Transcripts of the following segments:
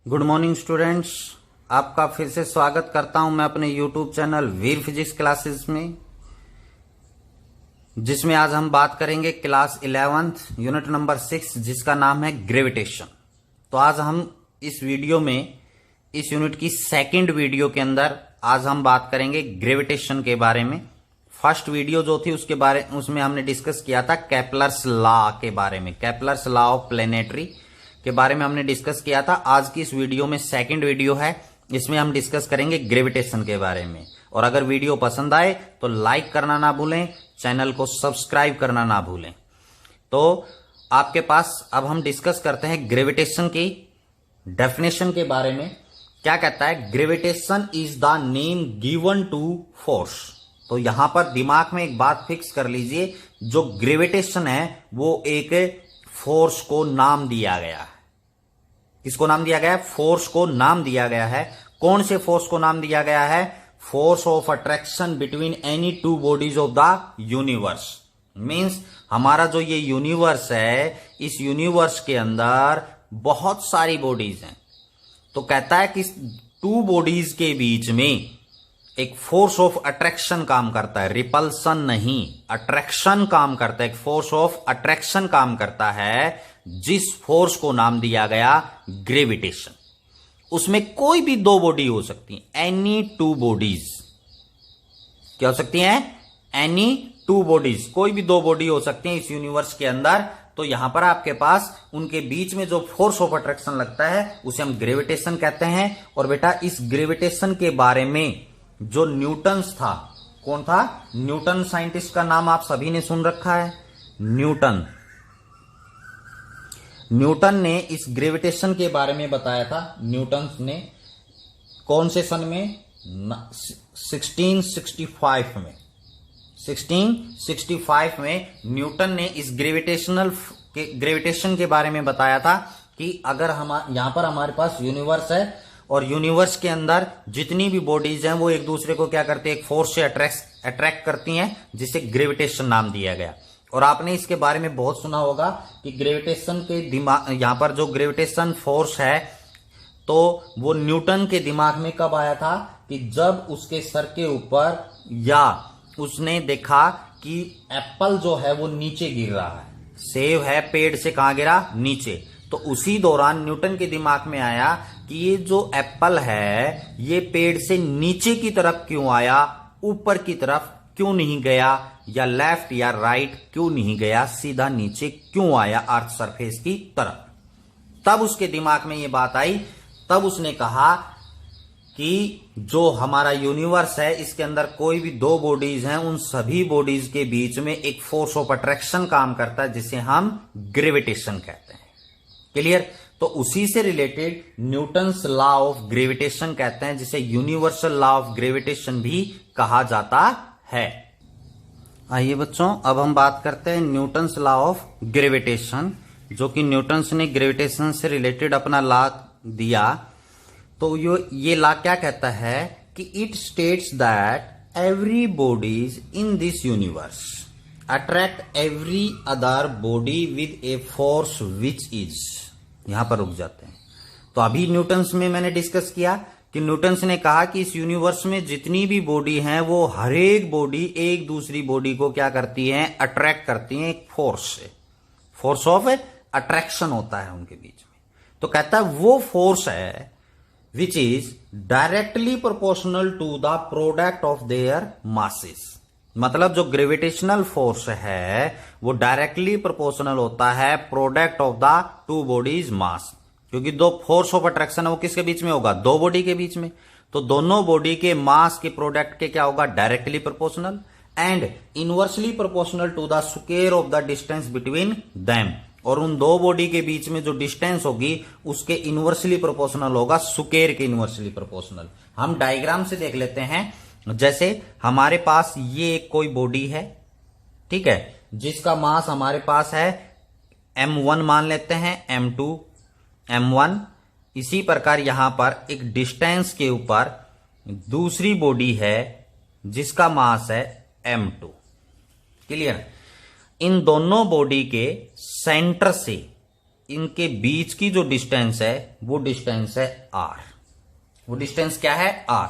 Good morning students. आपका फिर से स्वागत करता हूं मैं अपने यूट्यूब चैनल वीर फिजिक्स क्लासेस में, जिसमें आज हम बात करेंगे क्लास 11th यूनिट नंबर 6, जिसका नाम है ग्रेविटेशन। तो आज हम इस वीडियो में, इस यूनिट की सेकंड वीडियो के अंदर आज हम बात करेंगे ग्रेविटेशन के बारे में। फर्स्ट वीडियो जो थी उसमें हमने डिस्कस किया था केपलर्स लॉ के बारे में, केपलर्स लॉ ऑफ प्लेनेटरी के बारे में हमने डिस्कस किया था। आज की इस वीडियो में सेकंड वीडियो है, इसमें हम डिस्कस करेंगे ग्रेविटेशन के बारे में। और अगर वीडियो पसंद आए तो लाइक करना ना भूलें, चैनल को सब्सक्राइब करना ना भूलें। तो आपके पास अब हम डिस्कस करते हैं ग्रेविटेशन की डेफिनेशन के बारे में। क्या कहता है? Gravitation is the name given to force. तो यहां पर दिमाग में एक बात फिक्स कर लीजिए, जो ग्रेविटेशन है वो एक फोर्स को नाम दिया गया है। किसको नाम दिया गया है? फोर्स को नाम दिया गया है। कौन से फोर्स को नाम दिया गया है? Force of attraction between any two bodies of the universe. Means हमारा जो ये यूनिवर्स है, इस यूनिवर्स के अंदर बहुत सारी बॉडीज हैं। तो कहता है कि टू बॉडीज के बीच में एक फोर्स ऑफ अट्रैक्शन काम करता है, रिपल्सन नहीं, अट्रैक्शन काम करता है। एक फोर्स ऑफ अट्रैक्शन काम करता है, जिस फोर्स को नाम दिया गया ग्रेविटेशन। उसमें कोई भी दो बॉडी हो सकती है, एनी टू बॉडीज। क्या हो सकती हैं? एनी टू बॉडीज, कोई भी दो बॉडी हो सकती है इस यूनिवर्स के अंदर। तो यहां पर आपके पास उनके बीच में जो फोर्स ऑफ अट्रैक्शन लगता है उसे हम ग्रेविटेशन कहते हैं। और बेटा, इस ग्रेविटेशन के बारे में जो न्यूटन्स था, कौन था? न्यूटन। साइंटिस्ट का नाम आप सभी ने सुन रखा है, न्यूटन। न्यूटन ने इस ग्रेविटेशन के बारे में बताया था। न्यूटन ने कौन से सन में? 1665 में। 1665 में न्यूटन ने इस ग्रेविटेशन के बारे में बताया था कि अगर यहां पर हमारे पास यूनिवर्स है और यूनिवर्स के अंदर जितनी भी बॉडीज हैं वो एक दूसरे को क्या करती है? एक फोर्स से अट्रैक्ट करती हैं, जिसे ग्रेविटेशन नाम दिया गया। और आपने इसके बारे में बहुत सुना होगा कि ग्रेविटेशन के दिमाग, यहां पर जो ग्रेविटेशन फोर्स है, तो वो न्यूटन के दिमाग में कब आया था? कि जब उसके सर के ऊपर या उसने देखा कि एप्पल जो है वो नीचे गिर रहा है। सेब है, पेड़ से कहां गिरा? नीचे। तो उसी दौरान न्यूटन के दिमाग में आया कि ये जो एप्पल है ये पेड़ से नीचे की तरफ क्यों आया, ऊपर की तरफ क्यों नहीं गया, या लेफ्ट या राइट क्यों नहीं गया, सीधा नीचे क्यों आया अर्थ सरफेस की तरफ। तब उसके दिमाग में ये बात आई। तब उसने कहा कि जो हमारा यूनिवर्स है इसके अंदर कोई भी दो बॉडीज हैं, उन सभी बॉडीज के बीच में एक फोर्स ऑफ अट्रैक्शन काम करता है, जिसे हम ग्रेविटेशन कहते हैं। क्लियर? तो उसी से related Newton's law of gravitation कहते हैं, जिसे यूनिवर्सल लॉ ऑफ ग्रेविटेशन भी कहा जाता है। आइए बच्चों, अब हम बात करते हैं न्यूटन्स लॉ ऑफ ग्रेविटेशन, जो कि न्यूटन्स ने ग्रेविटेशन से रिलेटेड अपना लॉ दिया। तो ये लॉ क्या कहता है कि it states that every bodies in this universe attract every other body with a force which is. यहां पर रुक जाते हैं। तो अभी न्यूटन्स में मैंने डिस्कस किया कि न्यूटन्स ने कहा कि इस यूनिवर्स में जितनी भी बॉडी हैं वो हर एक बॉडी एक दूसरी बॉडी को क्या करती हैं? अट्रैक्ट करती हैं एक फोर्स से। फोर्स ऑफ अट्रैक्शन होता है उनके बीच में। तो कहता है वो फोर्स है which is directly proportional to the product of their masses. मतलब जो ग्रेविटेशनल फोर्स है वो डायरेक्टली प्रोपोर्शनल होता है product of the two bodies mass. क्योंकि दो फोर्स ऑफ अट्रैक्शन है वो किसके बीच में होगा? दो बॉडी के बीच में। तो दोनों बॉडी के मास के प्रोडक्ट के क्या होगा? Directly proportional and inversely proportional to the square of the distance between them. और उन दो बॉडी के बीच में जो डिस्टेंस होगी उसके इनवर्सली प्रोपोर्शनल होगा स्क्वायर के इनवर्सली प्रोपोर्शनल। हम डायग्राम से देख लेते हैं। जैसे हमारे पास ये कोई बॉडी है, ठीक है, जिसका मास हमारे पास है m1 मान लेते हैं, m2, m1। इसी प्रकार यहां पर एक डिस्टेंस के ऊपर दूसरी बॉडी है जिसका मास है m2। क्लियर? इन दोनों बॉडी के सेंटर से इनके बीच की जो डिस्टेंस है वो डिस्टेंस है आर। वो डिस्टेंस क्या है? आर।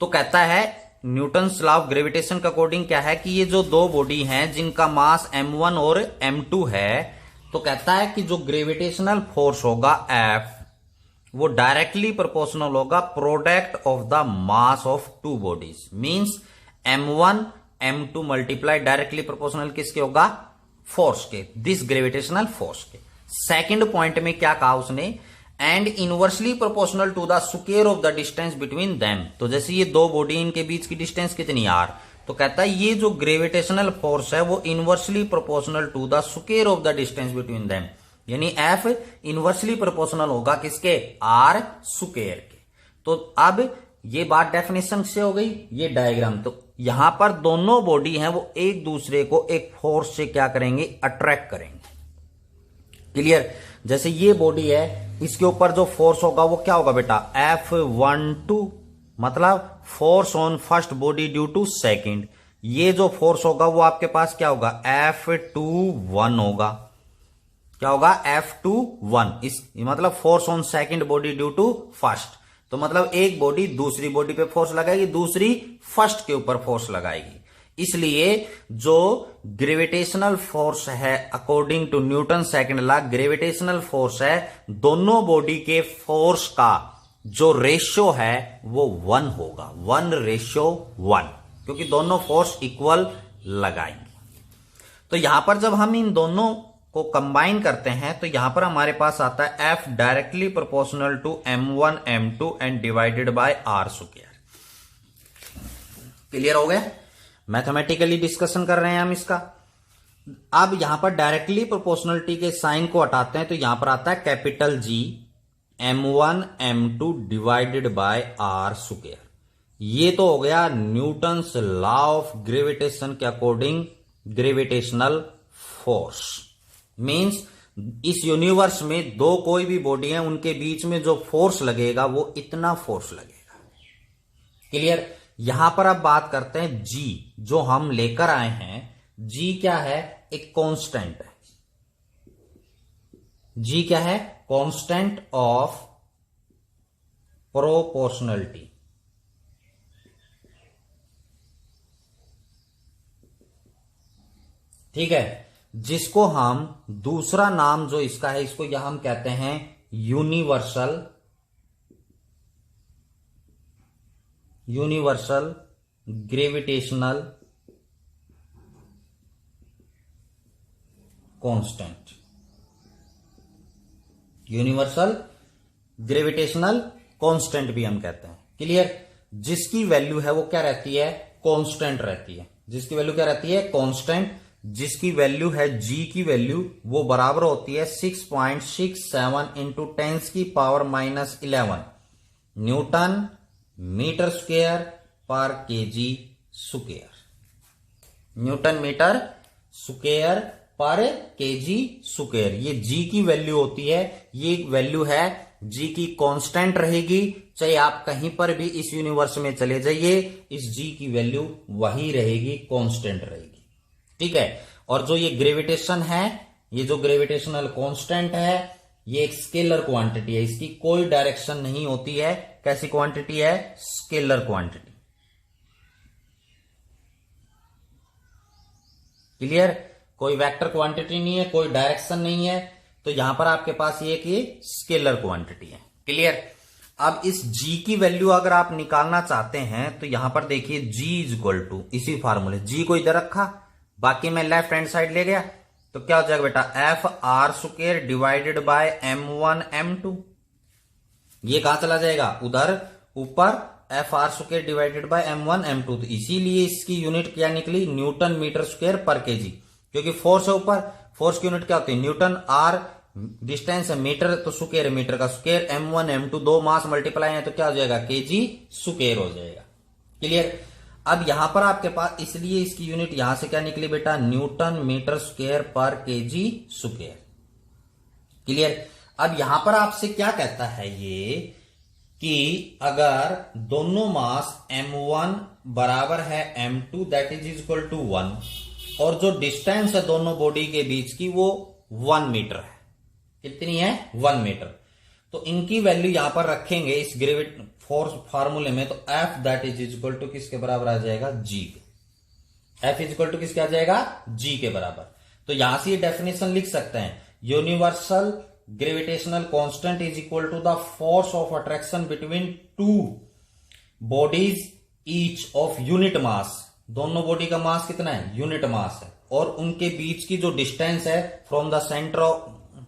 तो कहता है न्यूटन्स लॉ ऑफ ग्रेविटेशन के अकॉर्डिंग क्या है कि ये जो दो बॉडी हैं जिनका मास m1 और m2 है, तो कहता है कि जो ग्रेविटेशनल फोर्स होगा F वो डायरेक्टली प्रोपोर्शनल होगा product of the mass of two bodies. Means m1 m2 multiply directly proportional किसके होगा? फोर्स के, दिस ग्रेविटेशनल फोर्स के। सेकंड पॉइंट में क्या कहा उसने? And inversely proportional to the square of the distance between them. तो जैसे ये दो बॉडी, इनके बीच की डिस्टेंस कितनी आर, तो कहता है ये जो ग्रेविटेशनल फोर्स है वो inversely proportional to the square of the distance between them, यानी एफ इनवर्सली प्रोपोर्शनल होगा किसके? आर स्क्वायर के। तो अब ये बात डेफिनेशन से हो गई, ये डायग्राम। तो यहां पर दोनों बॉडी हैं वो एक दूसरे को एक फोर्स से क्या करेंगे? अट्रैक्ट करेंगे। क्लियर? जैसे ये बॉडी है, इसके ऊपर जो फोर्स होगा वो क्या होगा बेटा? F12, मतलब force on first body due to second. ये जो फोर्स होगा वो आपके पास क्या होगा? F21 होगा। क्या होगा? F21। इस मतलब force on second body due to first. तो मतलब एक बॉडी दूसरी बॉडी पे फोर्स लगाएगी, दूसरी फर्स्ट के ऊपर फोर्स लगाएगी। इसलिए जो ग्रेविटेशनल फोर्स है according to Newton second law, gravitational force है दोनों बॉडी के फोर्स का जो रेशियो है वो 1 होगा, 1:1, क्योंकि दोनों फोर्स इक्वल लगाएंगे। तो यहां पर जब हम इन दोनों को कंबाइन करते हैं तो यहां पर हमारे पास आता है F directly proportional to m1 m2 and divided by r square. Clear हो गया? मैथमेटिकली डिस्कशन कर रहे हैं हम इसका। अब यहां पर डायरेक्टली प्रोपोर्शनलिटी के साइन को हटाते हैं तो यहां पर आता है capital G m1 m2 divided by r square. ये तो हो गया न्यूटन्स लॉ ऑफ ग्रेविटेशन के अकॉर्डिंग ग्रेविटेशनल फोर्स। मींस इस यूनिवर्स में दो कोई भी बॉडी है उनके बीच में जो फोर्स लगेगा वो इतना फोर्स लगेगा। क्लियर? यहां पर अब बात करते हैं G जो हम लेकर आए हैं। G क्या है? एक कांस्टेंट है। G क्या है? Constant of proportionality. ठीक है, जिसको हम दूसरा नाम जो इसका है इसको यहां हम कहते हैं universal gravitational constant. Universal gravitational constant भी हम कहते हैं। क्लियर? जिसकी वैल्यू है वो क्या रहती है? कांस्टेंट रहती है। जिसकी वैल्यू क्या रहती है? कांस्टेंट। जिसकी वैल्यू है G की वैल्यू वो बराबर होती है 6.67 इंटू 10⁻11 न्यूटन मीटर स्क्वायर पर KG square. Newton metre square पर केजी स्क्वायर। ये G की वैल्यू होती है। ये वैल्यू है G की कांस्टेंट रहेगी, चाहे आप कहीं पर भी इस यूनिवर्स में चले जाइए, इस G की वैल्यू वही रहेगी, कांस्टेंट रहेगी। ठीक है? और जो ये ग्रेविटेशन है, ये जो ग्रेविटेशनल कांस्टेंट है, ये एक स्केलर क्वांटिटी है, इसकी कोई डायरेक्शन नहीं होती है। कैसी क्वांटिटी है? Scalar quantity. क्लियर? कोई वेक्टर क्वांटिटी नहीं है, कोई डायरेक्शन नहीं है। तो यहां पर आपके पास ये कि स्केलर क्वांटिटी है। क्लियर? अब इस G की वैल्यू अगर आप निकालना चाहते हैं तो यहां पर देखिए G इज इक्वल टू इसी फार्मूले, G को इधर रखा, बाकी मैं लेफ्ट हैंड साइड ले गया, तो क्या हो जाएगा बेटा? F(r²) divided by m1 m2। ये कहां चला जाएगा? उधर ऊपर F(r²) divided by m1 m2। तो इसीलिए इसकी यूनिट क्या निकली? न्यूटन मीटर स्क्वायर पर केजी, क्योंकि फोर्स है ऊपर, फोर्स की यूनिट क्या होती है? न्यूटन। r डिस्टेंस है मीटर, तो स्क्वायर है मीटर का स्क्वायर। m1 m2 दो मास मल्टीप्लाई है तो क्या हो जाएगा? केजी स्क्वायर हो जाएगा। क्लियर? अब यहां पर आपके पास, इसलिए इसकी यूनिट यहां से क्या निकली बेटा? न्यूटन मीटर स्क्वायर पर केजी स्क्वायर। क्लियर? अब यहां पर आपसे क्या कहता है ये कि अगर दोनों मास m1 बराबर है m2 that is equal to 1 और जो डिस्टेंस है दोनों बॉडी के बीच की वो 1 मीटर है। कितनी है 1 मीटर। तो इनकी वैल्यू यहां पर रखेंगे इस ग्रेविट फोर्स फार्मूले में, तो F that is equal to किसके बराबर आ जाएगा G के। F इज इक्वल टू किसके आ जाएगा G के बराबर। तो यहां से ये डेफिनेशन लिख सकते हैं, universal gravitational constant is equal to the force of attraction between two bodies each of unit mass. दोनों बॉडी का मास कितना है, यूनिट मास है, और उनके बीच की जो डिस्टेंस है फ्रॉम द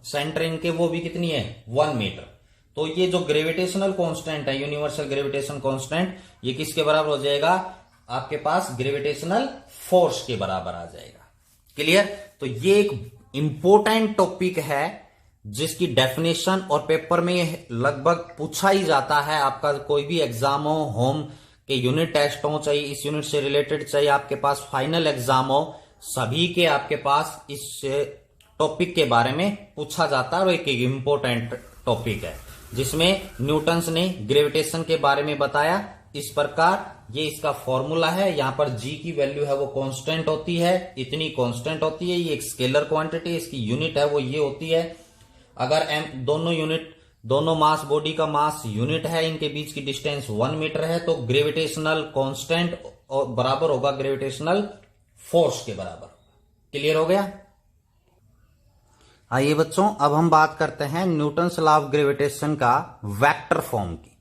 सेंटर इनके, वो भी कितनी है 1 मीटर। तो ये जो ग्रेविटेशनल कांस्टेंट है, यूनिवर्सल ग्रेविटेशन कांस्टेंट, ये किसके बराबर हो जाएगा, आपके पास ग्रेविटेशनल फोर्स के बराबर आ जाएगा। क्लियर। तो ये एक इंपॉर्टेंट टॉपिक है जिसकी डेफिनेशन और पेपर में लगभग पूछा ही जाता है। आपका कोई भी एग्जाम हो, होम के यूनिट टेस्ट हो, चाहे इस यूनिट से रिलेटेड, चाहे आपके पास फाइनल एग्जाम हो, सभी के आपके पास इस टॉपिक के बारे में पूछा जाता है। और एक इंपॉर्टेंट टॉपिक है जिसमें न्यूटन्स ने ग्रेविटेशन के बारे में बताया। इस प्रकार ये इसका फॉर्मूला है। यहां पर G की वैल्यू है वो कांस्टेंट होती है, इतनी कांस्टेंट होती है। ये एक स्केलर क्वांटिटी, इसकी यूनिट है वो ये होती है। अगर दोनों मास, बॉडी का मास यूनिट है, इनके बीच की डिस्टेंस 1 मीटर है, तो ग्रेविटेशनल कांस्टेंट बराबर होगा ग्रेविटेशनल फोर्स के बराबर। क्लियर हो गया। आइए बच्चों, अब हम बात करते हैं न्यूटन्स लॉ ऑफ ग्रेविटेशन का वेक्टर फॉर्म की।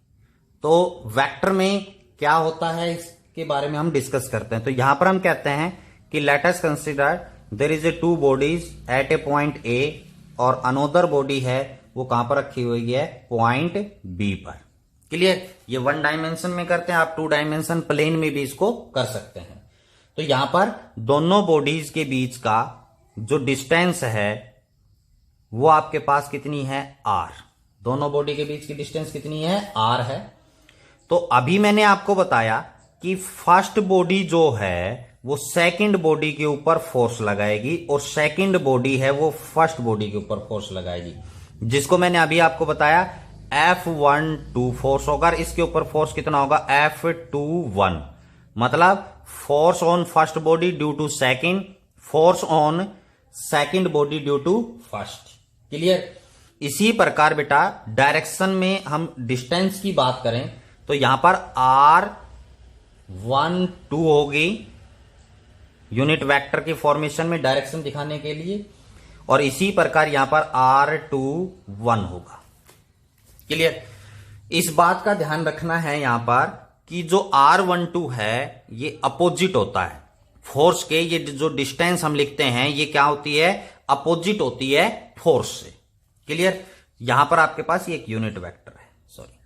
तो वेक्टर में क्या होता है इसके बारे में हम डिस्कस करते हैं। तो यहां पर हम कहते हैं कि let us consider there is a two bodies at a point A, और अनोदर बॉडी है वो कहां पर रखी हुई है, पॉइंट बी पर। क्लियर। ये 1 डायमेंशन में करते हैं, आप 2 डायमेंशन प्लेन में भी इसको कर सकते हैं। तो यहां पर दोनों बॉडीज के बीच का जो डिस्टेंस है वो आपके पास कितनी है, r। दोनों बॉडी के बीच की डिस्टेंस कितनी है, r है। तो अभी मैंने आपको बताया कि फर्स्ट बॉडी जो है वो सेकंड बॉडी के ऊपर फोर्स लगाएगी, और सेकंड बॉडी है वो फर्स्ट बॉडी के ऊपर फोर्स लगाएगी, जिसको मैंने अभी आपको बताया F12 फोर्स होगा। इसके ऊपर फोर्स कितना होगा, F21। मतलब force on first body due to second, force on second body due to first. Clear. इसी प्रकार बेटा डायरेक्शन में हम डिस्टेंस की बात करें तो यहां पर R12 होगी यूनिट वेक्टर की फॉर्मेशन में डायरेक्शन दिखाने के लिए, और इसी प्रकार यहां पर R21 होगा। क्लियर। इस बात का ध्यान रखना है यहां पर कि जो R12 है ये अपोजिट होता है फोर्स के। ये जो डिस्टेंस हम लिखते हैं ये क्या होती है, अपोजिट होती है फोर्स से। क्लियर। यहां पर आपके पास ये एक यूनिट वेक्टर है, सॉरी।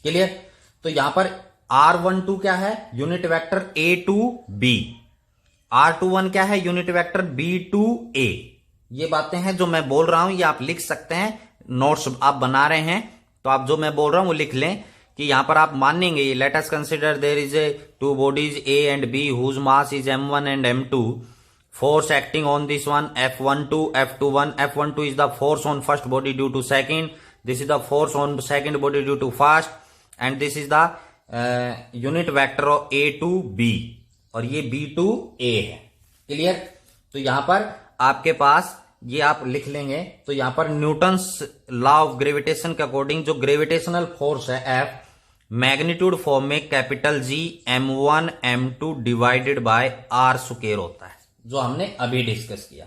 क्लियर। तो यहां पर R12 क्या है, unit vector A to B। R21 क्या है, unit vector B to A। ये बातें हैं जो मैं बोल रहा हूं, ये आप लिख सकते हैं। नोट्स आप बना रहे हैं तो आप जो मैं बोल रहा हूं वो लिख लें कि यहां पर आप मानेंगे let us consider there is a two bodies A and B whose mass is M1 and M2, force acting on this one F12 F21। F12 is the force on first body due to second, this is the force on second body due to first, and this is the unit vector of A to B, और ये B to A है। Clear. तो यहां पर आपके पास ये आप लिख लेंगे। तो यहां पर न्यूटन्स लॉ ऑफ ग्रेविटेशन के अकॉर्डिंग जो ग्रेविटेशनल फोर्स है F, मैग्नीट्यूड फॉर्म में capital G M1 M2 divided by R square होता है, जो हमने अभी डिस्कस किया।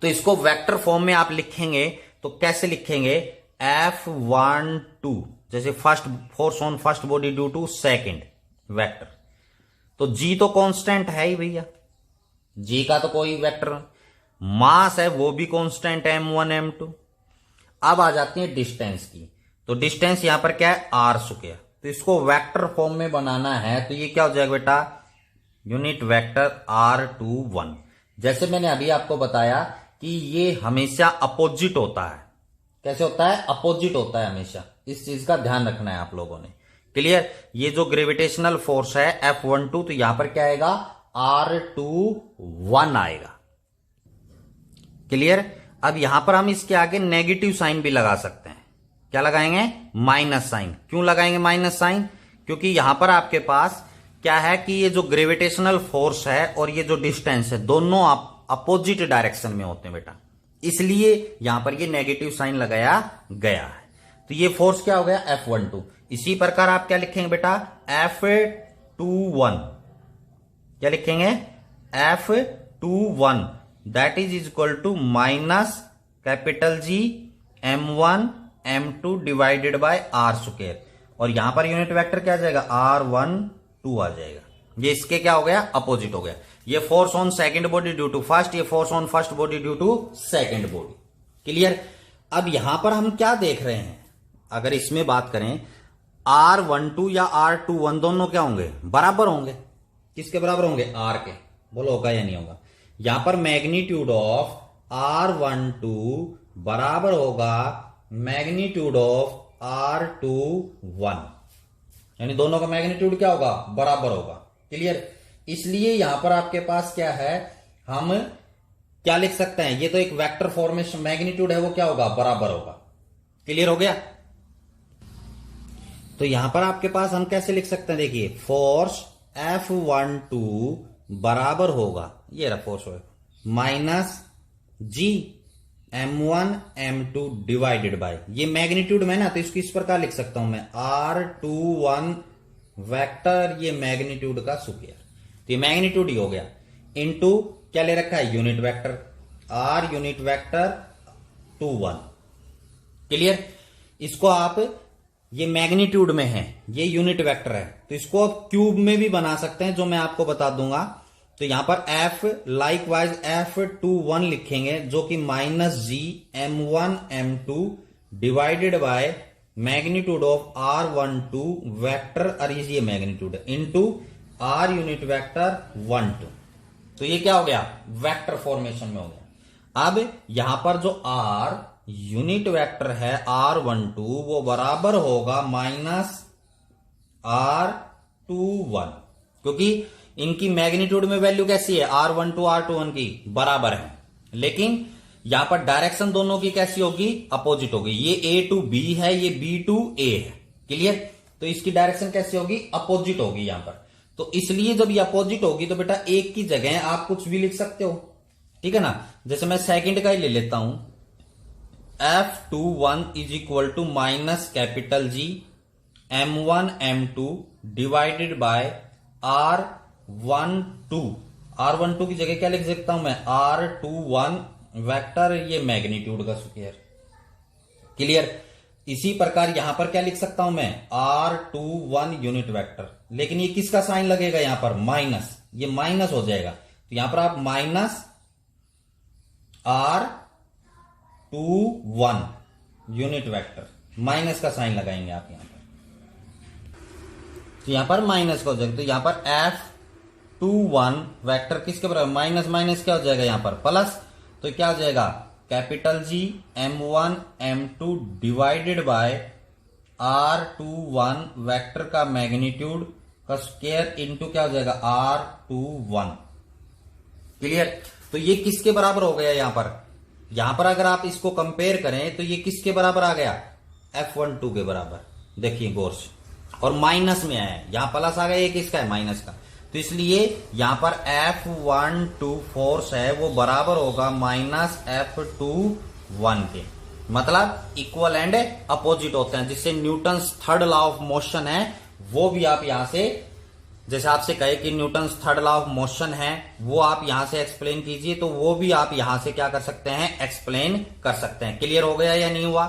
तो इसको वेक्टर फॉर्म में आप लिखेंगे तो कैसे लिखेंगे, F12 जैसे first force on first body due to second vector. तो G तो कांस्टेंट है ही भैया, G का तो कोई वेक्टर, मास है वो भी कांस्टेंट है M1 M2। अब आ जाती है डिस्टेंस की। तो डिस्टेंस यहां पर क्या है, R स्क्वायर। तो इसको वेक्टर फॉर्म में बनाना है तो ये क्या हो जाएगा बेटा, यूनिट वेक्टर R21। जैसे मैंने अभी आपको बताया कि ये हमेशा अपोजिट होता है। कैसे होता है, अपोजिट होता है हमेशा। इस चीज का ध्यान रखना है आप लोगों ने। क्लियर। ये जो ग्रेविटेशनल फोर्स है F12, तो यहां पर क्या आएगा, R21 आएगा। क्लियर। अब यहां पर हम इसके आगे नेगेटिव साइन भी लगा सकते हैं। क्या लगाएंगे, माइनस साइन। क्यों लगाएंगे माइनस साइन, क्योंकि यहां पर आपके पास क्या है कि ये जो ग्रेविटेशनल फोर्स है और ये जो डिस्टेंस है दोनों आप अपोजिट डायरेक्शन में होते हैं बेटा। इसलिए यहां पर ये नेगेटिव साइन लगाया गया है। तो ये फोर्स क्या हो गया, F12। इसी प्रकार आप क्या लिखेंगे बेटा, F21, क्या लिखेंगे, F21 that is equal to minus capital G M1 M2 divided by R square, और यहां पर यूनिट वेक्टर क्या आ जाएगा, R12 आ जाएगा। ये इसके क्या हो गया, अपोजिट हो गया। ये force on second body due to first, ये force on first body due to second body. Clear. अब यहां पर हम क्या देख रहे हैं, अगर इसमें बात करें R12 या R21 दोनों क्या होंगे, बराबर होंगे। किसके बराबर होंगे, R के। बोलो होगा या नहीं होगा। यहां पर मैग्नीट्यूड ऑफ R12 बराबर होगा मैग्नीट्यूड ऑफ R21, यानी दोनों का मैग्नीट्यूड क्या होगा, बराबर होगा। क्लियर। इसलिए यहां पर आपके पास क्या है, हम क्या लिख सकते हैं, ये तो एक वेक्टर फॉर्मेशन, मैग्नीट्यूड है वो क्या होगा, बराबर होगा। क्लियर हो गया। तो यहां पर आपके पास हम कैसे लिख सकते हैं, देखिए फोर्स F12 बराबर होगा, ये रहा force minus G M1 M2 divided bye, ये मैग्नीट्यूड में ना, तो इसको इस प्रकार लिख सकता हूं मैं, R21 वेक्टर, ये मैग्नीट्यूड का स्क्वायर, तो ये मैग्नीट्यूड ही हो गया, इनटू क्या ले रखा है, unit vector, R unit vector 21। Clear. इसको आप, ये मैग्नीट्यूड में है, ये यूनिट वेक्टर है, तो इसको आप क्यूब में भी बना सकते हैं, जो मैं आपको बता दूंगा। तो यहां पर F लाइकवाइज F21 लिखेंगे, जो कि minus G M1 M2 divided by magnitude of R12 vector, और ये magnitude into R unit vector 12। तो ये क्या हो गया, वेक्टर फॉर्मेशन में हो गया। अब यहां पर जो R यूनिट वेक्टर है R12, वो बराबर होगा माइनस R21, क्योंकि इनकी मैग्नीट्यूड में वैल्यू कैसी है, R12 R21 की बराबर है, लेकिन यहां पर डायरेक्शन दोनों की कैसी होगी, अपोजिट होगी। ये A टू B है, ये B टू A है। क्लियर। तो इसकी डायरेक्शन कैसी होगी, अपोजिट होगी यहां पर। तो इसलिए जब ये अपोजिट होगी तो बेटा एक की जगह आप कुछ भी लिख सकते हो, ठीक है ना। जैसे मैं सेकंड का ही ले लेता हूं, F21 is equal to minus capital G M1 M2 divided by R12 की जगह क्या लिख सकता हूं मैं, R21 वेक्टर, ये मैग्नीट्यूड का स्क्वायर। क्लियर। इसी प्रकार यहां पर क्या लिख सकता हूं मैं, R21 यूनिट वेक्टर, लेकिन ये किसका साइन लगेगा यहां पर, माइनस, ये माइनस हो जाएगा, तो यहां पर आप minus R21 unit vector, minus का साइन लगाएंगे आप यहां पर, तो यहां पर माइनस का हो जाएगा। तो यहां पर F21 वेक्टर किसके बराबर, माइनस माइनस क्या हो जाएगा यहां पर, प्लस, तो क्या हो जाएगा, capital G M1 M2 divided bye R21 vector का मैग्नीट्यूड का स्क्वायर इनटू क्या हो जाएगा, R21। क्लियर। तो ये किसके बराबर हो गया यहां पर अगर आप इसको कंपेयर करें तो ये किसके बराबर आ गया, F12 के बराबर। देखिए गौर से, और माइनस में आया, यहां प्लस आ गया, ये किसका है, माइनस का। तो इसलिए यहां पर F12 फोर्स है वो बराबर होगा माइनस F21 के, मतलब इक्वल एंड अपोजिट होते हैं, जिससे Newton's third law of motion है वो भी आप यहां से, जैसे आपसे कहे कि Newton's third law of motion है वो आप यहां से एक्सप्लेन कीजिए, तो वो भी आप यहां से क्या कर सकते हैं, एक्सप्लेन कर सकते हैं। क्लियर हो गया या नहीं हुआ,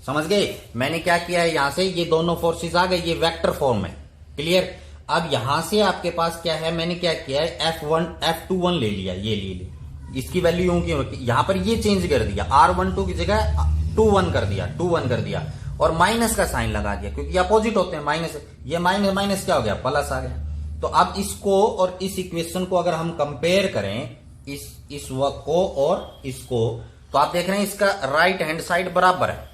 समझ गए। मैंने क्या किया है, यहां से ये दोनों फोर्सेस आ गए, ये वेक्टर फॉर्म में। क्लियर। अब यहां से आपके पास क्या है, मैंने क्या किया है, F21 ले लिया, ये ले लिया, इसकी वैल्यू यूं क्यों रखी, यहां पर ये चेंज कर दिया, R12 की जगह 21 कर दिया, और माइनस का साइन लगा दिया, क्योंकि अपोजिट होते हैं, माइनस, ये माइनस माइनस क्या हो गया, प्लस आ गया। तो अब इसको और इस इक्वेशन को अगर हम कंपेयर करें, इस को और इसको, तो आप देख रहे हैं इसका राइट हैंड साइड बराबर है,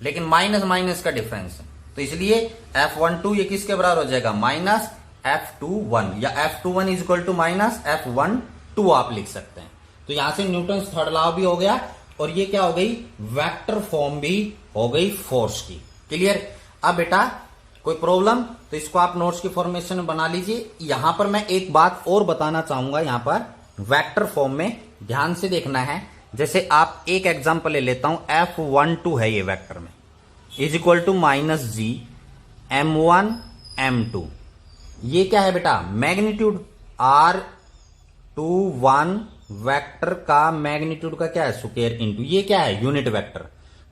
लेकिन माइनस माइनस का डिफरेंस है, तो इसलिए F12 ये किसके बराबर हो जाएगा, माइनस F21, या F21 is equal to minus F12 आप लिख सकते हैं। तो यहां से न्यूटन थर्ड लॉ भी हो गया, और ये क्या हो गई, वेक्टर फॉर्म भी हो गई फोर्स की। क्लियर। अब बेटा कोई प्रॉब्लम, तो इसको आप नोट्स की फॉर्मेशन में बना लीजिए। यहां पर मैं एक बात और बताना चाहूंगा, यहां पर वेक्टर फॉर्म में ध्यान से देखना है, जैसे आप एक एग्जांपल ले लेता हूं, F12 है ये वेक्टर में, is equal to minus G M1 M2। ये क्या है बेटा? मैग्नीट्यूड। R21 वेक्टर का मैग्नीट्यूड का क्या है? स्क्वायर इंटू ये क्या है? Unit vector.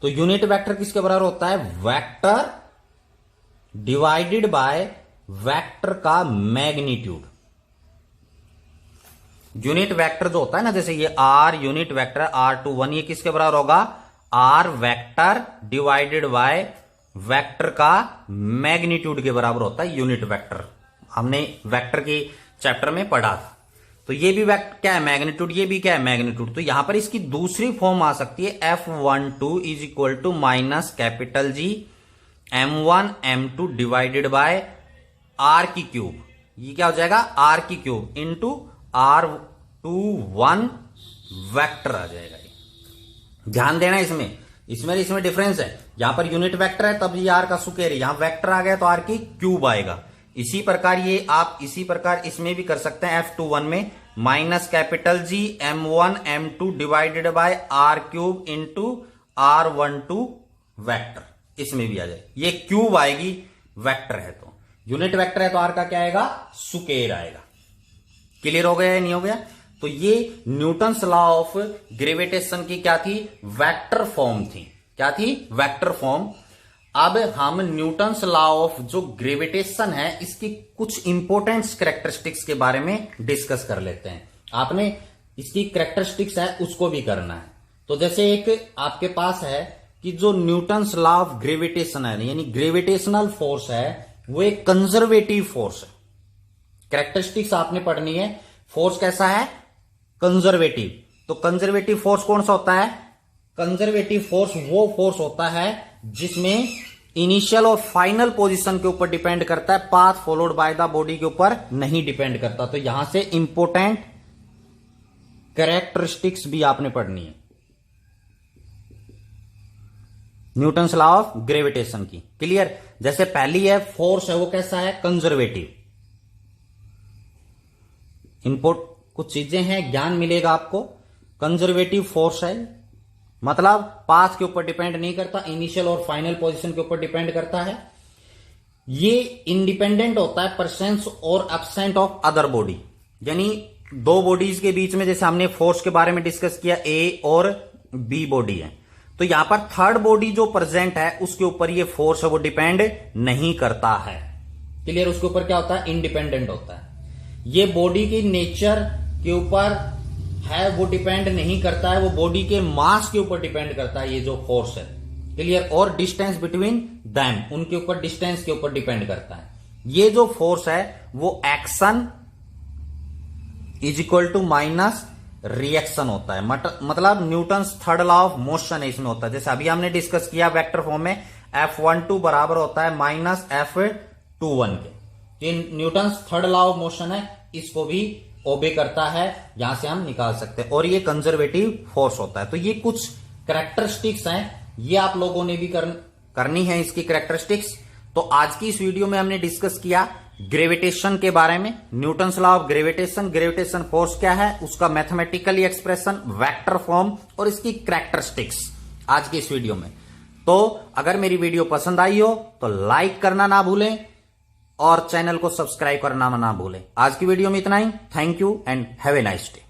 तो यूनिट वेक्टर किसके बराबर होता है? वेक्टर डिवाइडेड बाय वेक्टर का मैग्नीट्यूड। यूनिट वेक्टर जो होता है ना, जैसे ये R यूनिट वेक्टर R21, ये किसके बराबर होगा? R vector divided by vector का मैग्नीट्यूड के बराबर होता है यूनिट वेक्टर। हमने वेक्टर के चैप्टर में पढ़ा था। तो ये भी वेक्टर क्या है? मैग्नीट्यूड। ये भी क्या है? मैग्नीट्यूड। तो यहां पर इसकी दूसरी फॉर्म आ सकती है F12 is equal to minus capital G M1 M2 divided by R की क्यूब। ये क्या हो जाएगा? R की क्यूब इंटू R21 वेक्टर आ जाएगा। ध्यान देना इसमें डिफरेंस है। यहां पर यूनिट वेक्टर है तब ये R का स्क्वायर है, यहां वेक्टर आ गया तो R की क्यूब आएगा। इसी प्रकार ये आप इसी प्रकार इसमें भी कर सकते हैं। F21 में minus capital G M1 M2 divided by R cube into R12 vector, इसमें भी आ जाए। ये क्यूब आएगी, वेक्टर है तो, यूनिट वेक्टर है तो R का क्या आएगा? स्क्वायर आएगा। क्लियर हो गया या नहीं हो गया? तो ये न्यूटन्स लॉ ऑफ ग्रेविटेशन की क्या थी? वेक्टर फॉर्म थी। क्या थी? Vector form. अब हम न्यूटन्स लॉ ऑफ जो ग्रेविटेशन है इसकी कुछ इंपॉर्टेंट कैरेक्टरिस्टिक्स के बारे में डिस्कस कर लेते हैं। आपने इसकी कैरेक्टरिस्टिक्स है उसको भी करना है। तो जैसे एक आपके पास है कि जो न्यूटन्स लॉ ऑफ ग्रेविटेशन है, यानी ग्रेविटेशनल फोर्स है, वो एक कंजर्वेटिव फोर्स है। कैरेक्टरिस्टिक्स आपने पढ़नी है। फोर्स कैसा है? कंजर्वेटिव। तो कंजर्वेटिव फोर्स कौन सा होता है? कंजर्वेटिव फोर्स वो फोर्स होता है जिसमें इनिशियल और फाइनल पोजीशन के ऊपर डिपेंड करता है, path followed by the body के ऊपर नहीं डिपेंड करता। तो यहां से इंपॉर्टेंट कैरेक्टरिस्टिक्स भी आपने पढ़नी है न्यूटन्स लॉ ऑफ ग्रेविटेशन की। क्लियर? जैसे पहली है फोर्स है वो कैसा है? कंजर्वेटिव। इनपुट कुछ चीजें हैं, ज्ञान मिलेगा आपको। कंजर्वेटिव फोर्स है मतलब पाथ के ऊपर डिपेंड नहीं करता, इनिशियल और फाइनल पोजीशन के ऊपर डिपेंड करता है। ये इंडिपेंडेंट होता है प्रेजेंस और एब्सेंट ऑफ अदर बॉडी, यानी दो बॉडीज के बीच में जैसे हमने फोर्स के बारे में डिस्कस किया, ए और बी बॉडी है, तो यहां पर थर्ड बॉडी जो प्रेजेंट है उसके ऊपर ये फोर्स है वो डिपेंड नहीं करता है। क्लियर? उसके ऊपर क्या होता है? इंडिपेंडेंट होता है। ये बॉडी की नेचर के ऊपर है वो डिपेंड नहीं करता है, वो बॉडी के मास के ऊपर डिपेंड करता है ये जो फोर्स है। क्लियर? और डिस्टेंस बिटवीन देम, उनके ऊपर डिस्टेंस के ऊपर डिपेंड करता है। ये जो फोर्स है वो action is equal to minus reaction होता है। मतलब Newton's third law of motion इसमें होता है। जैसे अभी हमने डिस्कस किया वेक्टर फॉर्म में, F12 बराबर होता है माइनस F21 के। ये Newton's third law of motion है, इसको भी ओबे करता है, यहां से हम निकाल सकते हैं। और ये कंजर्वेटिव फोर्स होता है। तो ये कुछ कैरेक्टरिस्टिक्स हैं, ये आप लोगों ने भी करनी है इसकी कैरेक्टरिस्टिक्स। तो आज की इस वीडियो में हमने डिस्कस किया ग्रेविटेशन के बारे में, Newton's law of gravitation, gravitation force क्या है, उसका मैथमेटिकली एक्सप्रेशन, वेक्टर फॉर्म और इसकी कैरेक्टरिस्टिक्स आज की इस वीडियो में। तो अगर मेरी वीडियो पसंद आई हो तो लाइक करना ना भूलें और चैनल को सब्सक्राइब करना ना भूलें। आज की वीडियो में इतना ही। Thank you and have a nice day.